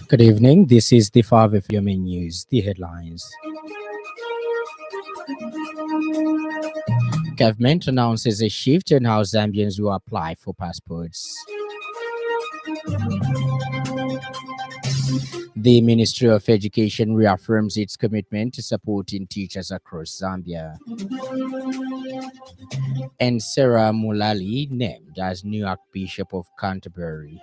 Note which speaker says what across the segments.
Speaker 1: Good evening. This is the 5 FM News. The headlines. Government announces a shift in how Zambians will apply for passports. The Ministry of Education reaffirms its commitment to supporting teachers across Zambia. And Sarah Mulali named as new Archbishop of Canterbury.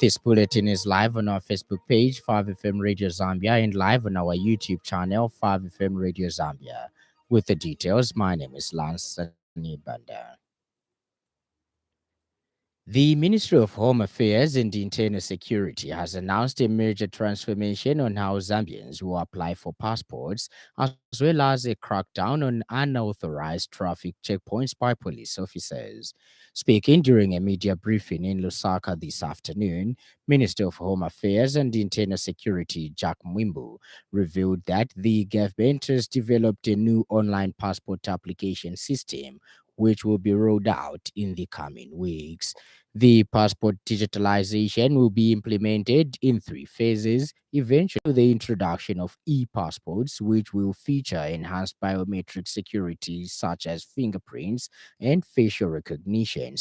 Speaker 1: This bulletin is live on our Facebook page, 5FM Radio Zambia, and live on our YouTube channel, 5FM Radio Zambia. With the details, my name is Lance Sannie. The Ministry of Home Affairs and Internal Security has announced a major transformation on how Zambians will apply for passports, as well as a crackdown on unauthorized traffic checkpoints by police officers. Speaking during a media briefing in Lusaka this afternoon, Minister of Home Affairs and Internal Security Jack Mwimbu revealed that the government has developed a new online passport application system which will be rolled out in the coming weeks. The passport digitalization will be implemented in 3 phases, eventually the introduction of e-passports, which will feature enhanced biometric security such as fingerprints and facial recognition.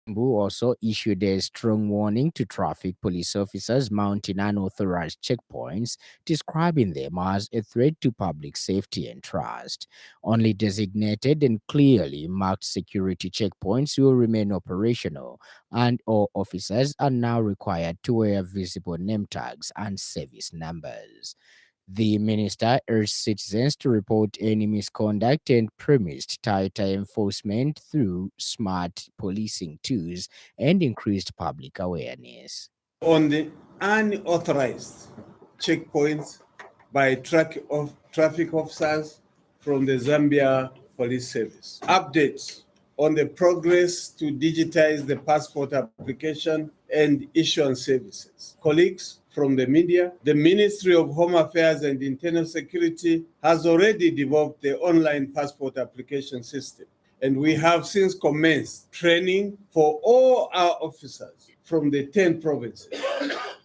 Speaker 1: Mbu also issued a strong warning to traffic police officers mounting unauthorized checkpoints, describing them as a threat to public safety and trust. Only designated and clearly marked security checkpoints will remain operational, and all officers are now required to wear visible name tags and service numbers. The minister urged citizens to report any misconduct and promised tighter enforcement through smart policing tools and increased public awareness.
Speaker 2: On the unauthorized checkpoints by traffic officers from the Zambia Police Service. Updates on the progress to digitize the passport application and issuance services. Colleagues from the media, the Ministry of Home Affairs and Internal Security has already developed the online passport application system. And we have since commenced training for all our officers from the 10 provinces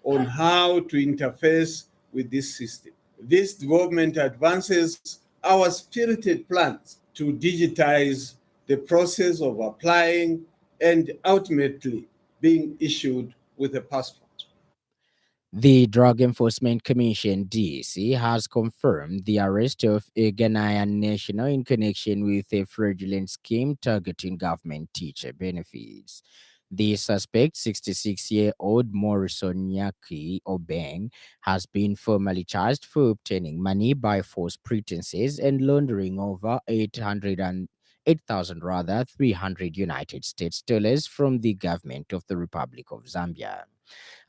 Speaker 2: on how to interface with this system. This development advances our spirited plans to digitize the process of applying and ultimately being issued with a passport.
Speaker 1: The Drug Enforcement Commission (DEC) has confirmed the arrest of a Ghanaian national in connection with a fraudulent scheme targeting government teacher benefits. The suspect, 66-year-old Morrison Nyaki Obeng, has been formally charged for obtaining money by false pretenses and laundering over 8,000 rather 300 United States dollars from the government of the Republic of Zambia.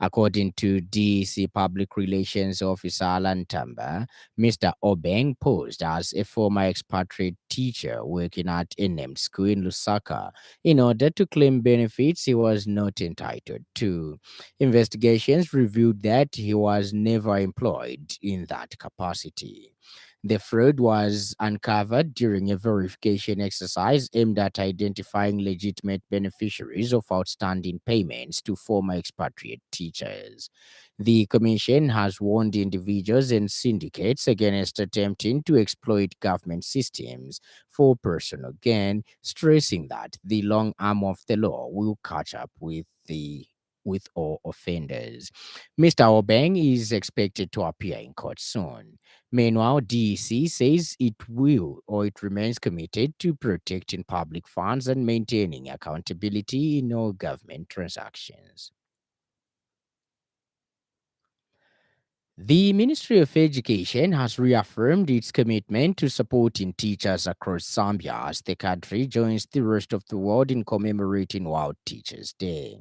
Speaker 1: According to DEC Public Relations Officer Alan Tamba, Mr. Obeng posed as a former expatriate teacher working at a named school in Lusaka in order to claim benefits he was not entitled to. Investigations revealed that he was never employed in that capacity. The fraud was uncovered during a verification exercise aimed at identifying legitimate beneficiaries of outstanding payments to former expatriate teachers. The Commission has warned individuals and syndicates against attempting to exploit government systems for personal gain, stressing that the long arm of the law will catch up with all offenders. Mr. Obeng is expected to appear in court soon. Meanwhile, DEC says it remains committed to protecting public funds and maintaining accountability in all government transactions. The Ministry of Education has reaffirmed its commitment to supporting teachers across Zambia as the country joins the rest of the world in commemorating World Teachers' Day.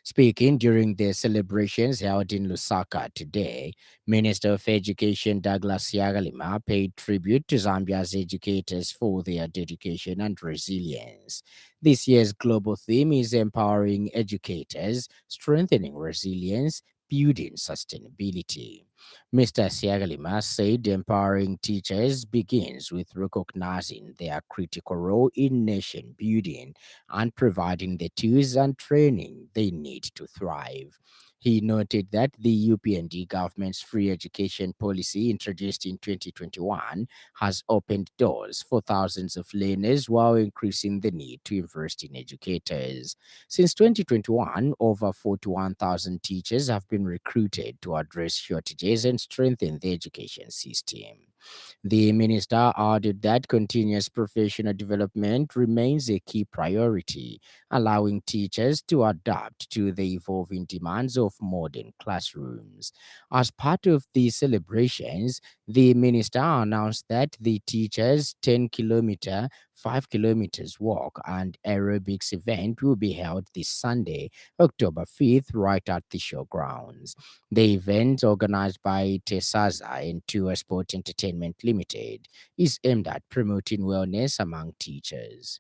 Speaker 1: Speaking during the celebrations held in Lusaka today, Minister of Education Douglas Yagalima paid tribute to Zambia's educators for their dedication and resilience. This year's global theme is empowering educators, strengthening resilience, building sustainability. Mr. Siagalima said empowering teachers begins with recognizing their critical role in nation building and providing the tools and training they need to thrive. He noted that the UPND government's free education policy introduced in 2021 has opened doors for thousands of learners while increasing the need to invest in educators. Since 2021, over 41,000 teachers have been recruited to address shortages and strengthen the education system. The minister added that continuous professional development remains a key priority, allowing teachers to adapt to the evolving demands of modern classrooms. As part of the celebrations, the minister announced that the teachers' 10-kilometer 5 kilometers walk and aerobics event will be held this Sunday, October 5th, right at the showgrounds. The event, organized by Tesaza and Tour Sport Entertainment Limited, is aimed at promoting wellness among teachers.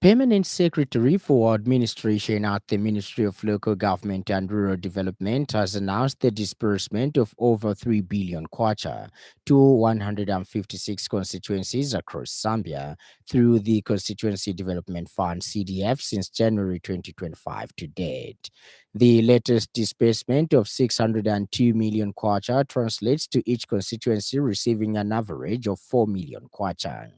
Speaker 1: Permanent Secretary for Administration at the Ministry of Local Government and Rural Development has announced the disbursement of over 3 billion kwacha to 156 constituencies across Zambia through the Constituency Development Fund CDF since January 2025 to date. The latest disbursement of 602 million kwacha translates to each constituency receiving an average of 4 million kwacha.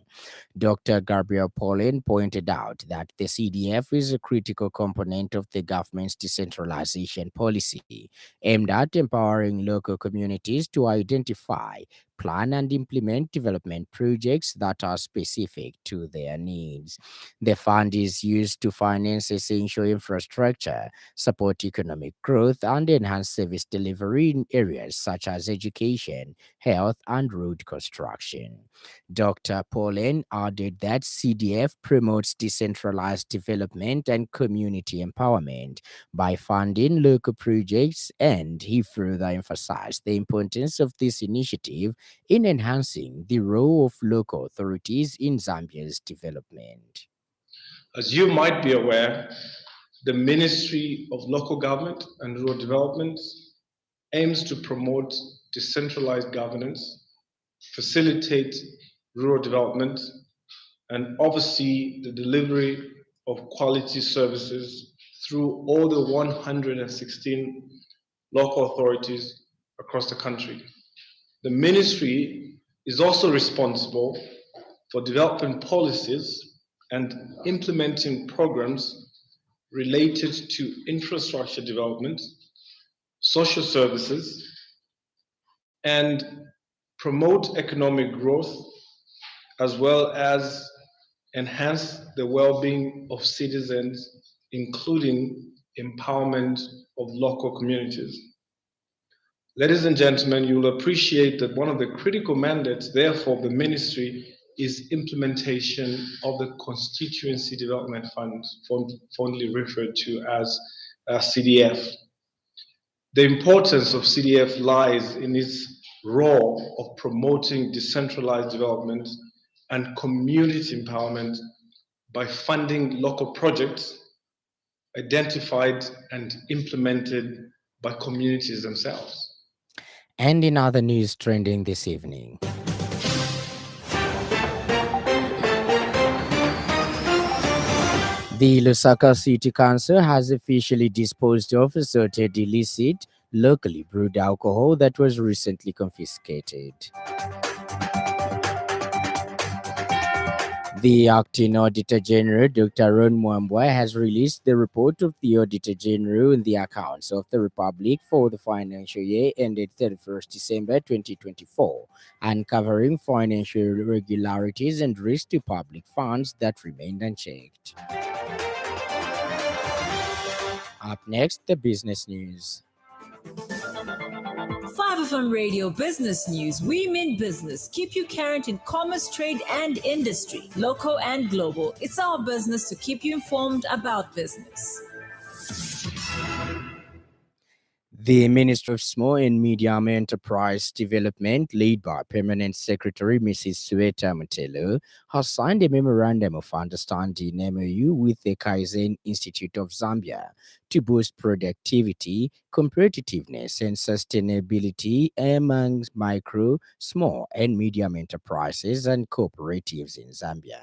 Speaker 1: Dr. Gabriel Paulin pointed out that the CDF is a critical component of the government's decentralization policy, aimed at empowering local communities to identify, plan, and implement development projects that are specific to their needs. The fund is used to finance essential infrastructure, support economic growth, and enhance service delivery in areas such as education, health, and road construction. Dr. Paulin added that CDF promotes decentralized development and community empowerment by funding local projects, and he further emphasized the importance of this initiative in enhancing the role of local authorities in Zambia's development.
Speaker 3: As you might be aware, the Ministry of Local Government and Rural Development aims to promote decentralized governance, facilitate rural development, and oversee the delivery of quality services through all the 116 local authorities across the country. The ministry is also responsible for developing policies and implementing programs related to infrastructure development, social services, and promote economic growth, as well as enhance the well-being of citizens, including empowerment of local communities. Ladies and gentlemen, you will appreciate that one of the critical mandates, therefore, of the ministry is implementation of the Constituency Development Fund, fondly referred to as CDF. The importance of CDF lies in its role of promoting decentralized development and community empowerment by funding local projects identified and implemented by communities themselves.
Speaker 1: And in other news trending this evening, the Lusaka City Council has officially disposed of assorted illicit, locally brewed alcohol that was recently confiscated. The acting Auditor General, Dr. Ron Mwambwa, has released the report of the Auditor General in the accounts of the Republic for the financial year ended 31st December 2024, uncovering financial irregularities and risks to public funds that remained unchecked. Up next, the business news.
Speaker 4: 5FM Radio Business News. We mean business. Keep you current in commerce, trade, and industry, local and global. It's our business to keep you informed about business.
Speaker 1: The Ministry of Small and Medium Enterprise Development, led by Permanent Secretary Mrs. Sweta Mutelo, has signed a Memorandum of Understanding MOU with the Kaizen Institute of Zambia to boost productivity, competitiveness, and sustainability among micro, small, and medium enterprises and cooperatives in Zambia.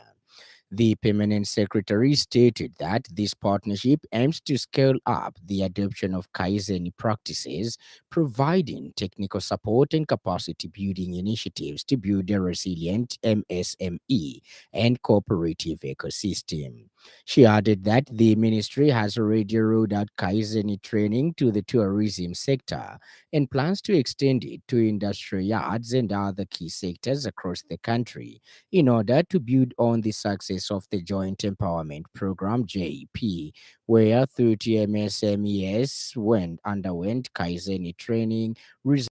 Speaker 1: The permanent secretary stated that this partnership aims to scale up the adoption of Kaizen practices, providing technical support and capacity building initiatives to build a resilient MSME and cooperative ecosystem. She added that the ministry has already rolled out Kaizen training to the tourism sector and plans to extend it to industrial yards and other key sectors across the country in order to build on the success of the Joint Empowerment Program (JEP), where 30 MSMEs underwent Kaizen training, resulting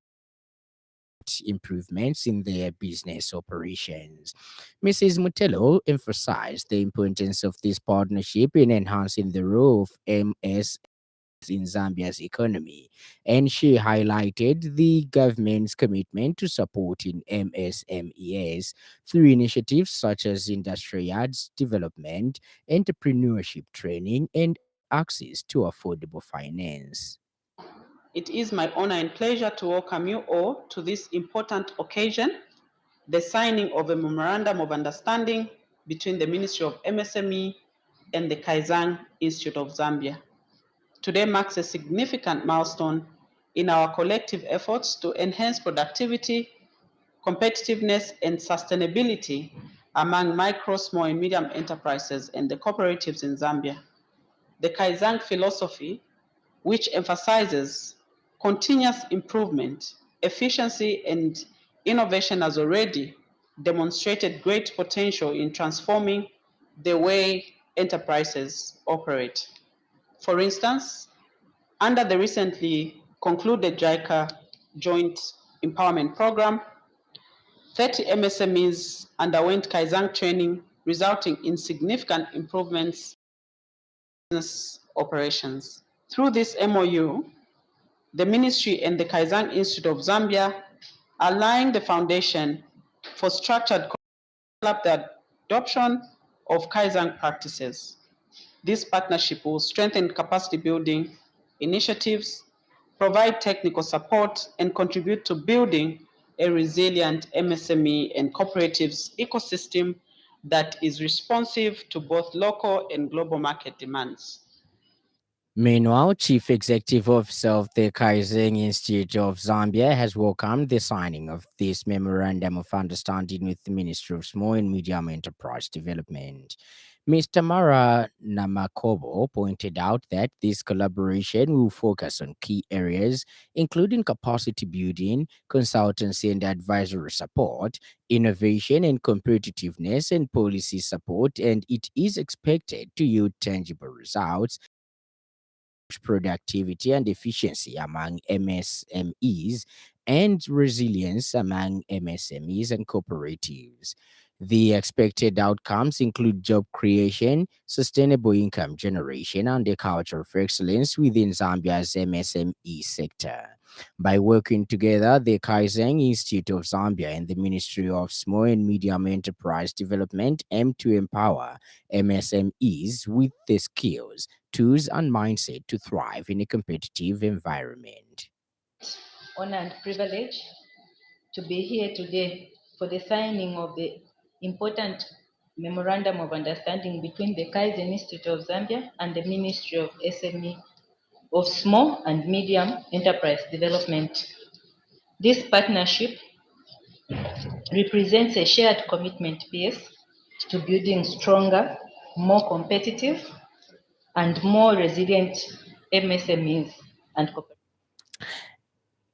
Speaker 1: improvements in their business operations. Mrs. Mutelo emphasized the importance of this partnership in enhancing the role of MS in Zambia's economy, and she highlighted the government's commitment to supporting MSMEs through initiatives such as industrial yards development, entrepreneurship training, and access to affordable finance.
Speaker 5: It is my honor and pleasure to welcome you all to this important occasion, the signing of a memorandum of understanding between the Ministry of MSME and the Kaizen Institute of Zambia. Today marks a significant milestone in our collective efforts to enhance productivity, competitiveness, and sustainability among micro, small, and medium enterprises and the cooperatives in Zambia. The Kaizen philosophy, which emphasizes continuous improvement, efficiency, and innovation, has already demonstrated great potential in transforming the way enterprises operate. For instance, under the recently concluded JICA Joint Empowerment Program, 30 MSMEs underwent Kaizen training, resulting in significant improvements in business operations. Through this MOU, the Ministry and the Kaizen Institute of Zambia are laying the foundation for structured develop the adoption of Kaizen practices. This partnership will strengthen capacity building initiatives, provide technical support, and contribute to building a resilient MSME and cooperatives ecosystem that is responsive to both local and global market demands.
Speaker 1: Meanwhile, Chief Executive Officer of the Kaizen Institute of Zambia has welcomed the signing of this Memorandum of Understanding with the Ministry of Small and Medium Enterprise Development. Mr. Mara Namakobo pointed out that this collaboration will focus on key areas, including capacity building, consultancy and advisory support, innovation and competitiveness, and policy support, and it is expected to yield tangible results productivity and efficiency among MSMEs and resilience among MSMEs and cooperatives. The expected outcomes include job creation, sustainable income generation, and a culture of excellence within Zambia's MSME sector. By working together, the Kaizen Institute of Zambia and the Ministry of Small and Medium Enterprise Development aim to empower MSMEs with the skills, tools, and mindset to thrive in a competitive environment.
Speaker 6: Honor and privilege to be here today for the signing of the important Memorandum of Understanding between the Kaizen Institute of Zambia and the Ministry of SME of Small and Medium Enterprise Development. This partnership represents a shared commitment piece to building stronger, more competitive, and more resilient MSMEs and cooperatives.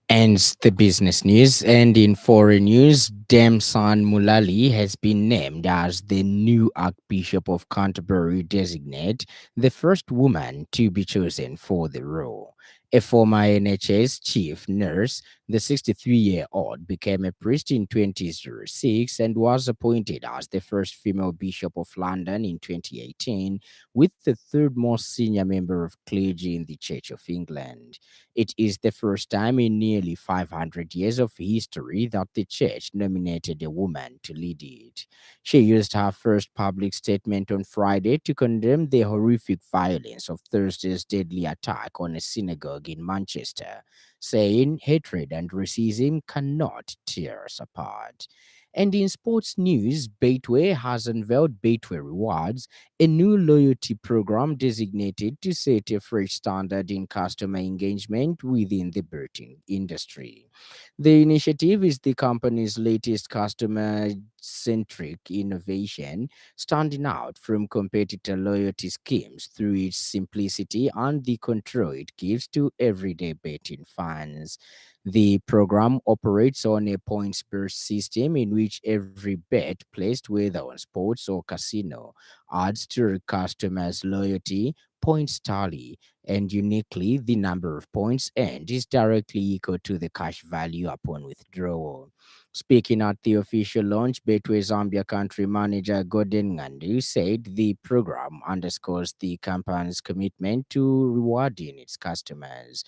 Speaker 1: Ends the business news. And in foreign news, Damson Mulali has been named as the new Archbishop of Canterbury designate, the first woman to be chosen for the role. A former NHS chief nurse, the 63-year-old became a priest in 2006 and was appointed as the first female bishop of London in 2018, with the third most senior member of clergy in the Church of England. It is the first time in nearly 500 years of history that the church nominated a woman to lead it. She used her first public statement on Friday to condemn the horrific violence of Thursday's deadly attack on a synagogue in Manchester, saying hatred and racism cannot tear us apart. And in sports news, Betway has unveiled Betway Rewards, a new loyalty program designated to set a fresh standard in customer engagement within the betting industry. The initiative is the company's latest customer centric innovation, standing out from competitor loyalty schemes through its simplicity and the control it gives to everyday betting fans. The program operates on a points based system in which every bet placed, whether on sports or casino, adds to a customer's loyalty points tally, and uniquely, the number of points earned is directly equal to the cash value upon withdrawal. Speaking at the official launch, Betway Zambia country manager Gordon Ngandu said the program underscores the company's commitment to rewarding its customers.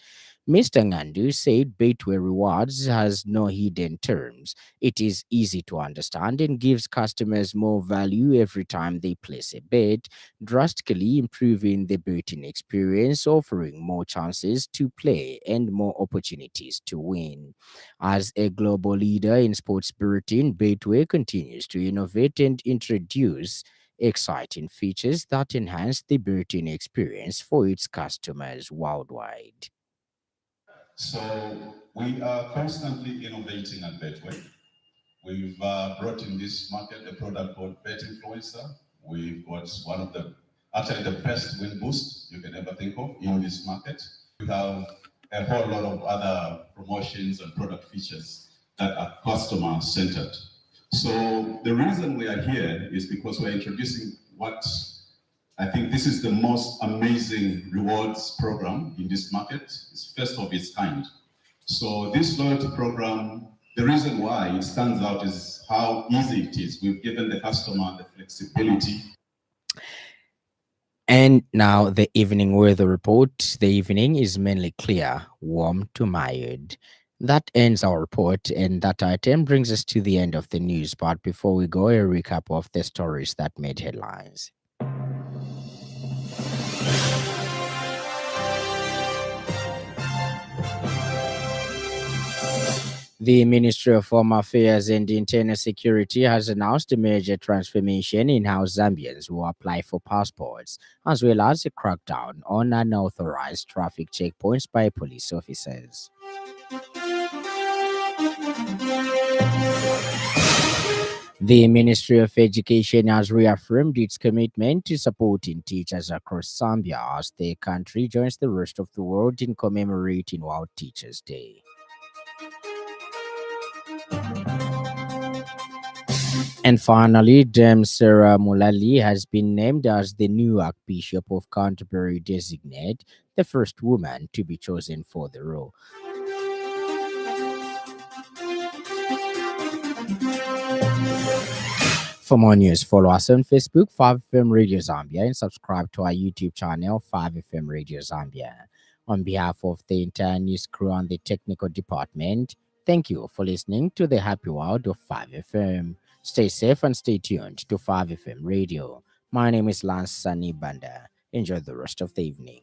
Speaker 1: Mr. Ngandu said Betway Rewards has no hidden terms. It is easy to understand and gives customers more value every time they place a bet, drastically improving the betting experience, offering more chances to play and more opportunities to win. As a global leader in sports betting, Betway continues to innovate and introduce exciting features that enhance the betting experience for its customers worldwide.
Speaker 7: So we are constantly innovating at Betway. We've brought in this market a product called Bet Influencer. We've got one of actually the best win boost you can ever think of in this market. We have a whole lot of other promotions and product features that are customer centered. So the reason we are here is because we're introducing what I think this is the most amazing rewards program in this market. It's first of its kind. So this loyalty program, the reason why it stands out is how easy it is. We've given the customer the flexibility.
Speaker 1: And now the evening weather report. The evening is mainly clear, warm to mild. That ends our report, and that item brings us to the end of the news. But before we go, a recap of the stories that made headlines. The Ministry of Home Affairs and Internal Security has announced a major transformation in how Zambians will apply for passports, as well as a crackdown on unauthorized traffic checkpoints by police officers. The Ministry of Education has reaffirmed its commitment to supporting teachers across Zambia as the country joins the rest of the world in commemorating World Teachers' Day. And finally, Dame Sarah Mulali has been named as the new Archbishop of Canterbury designate, the first woman to be chosen for the role. For more news, follow us on Facebook, 5FM Radio Zambia, and subscribe to our YouTube channel, 5FM Radio Zambia. On behalf of the entire news crew and the technical department, thank you for listening to the happy world of 5FM. Stay safe and stay tuned to 5FM Radio. My name is Lance Sannie Banda. Enjoy the rest of the evening.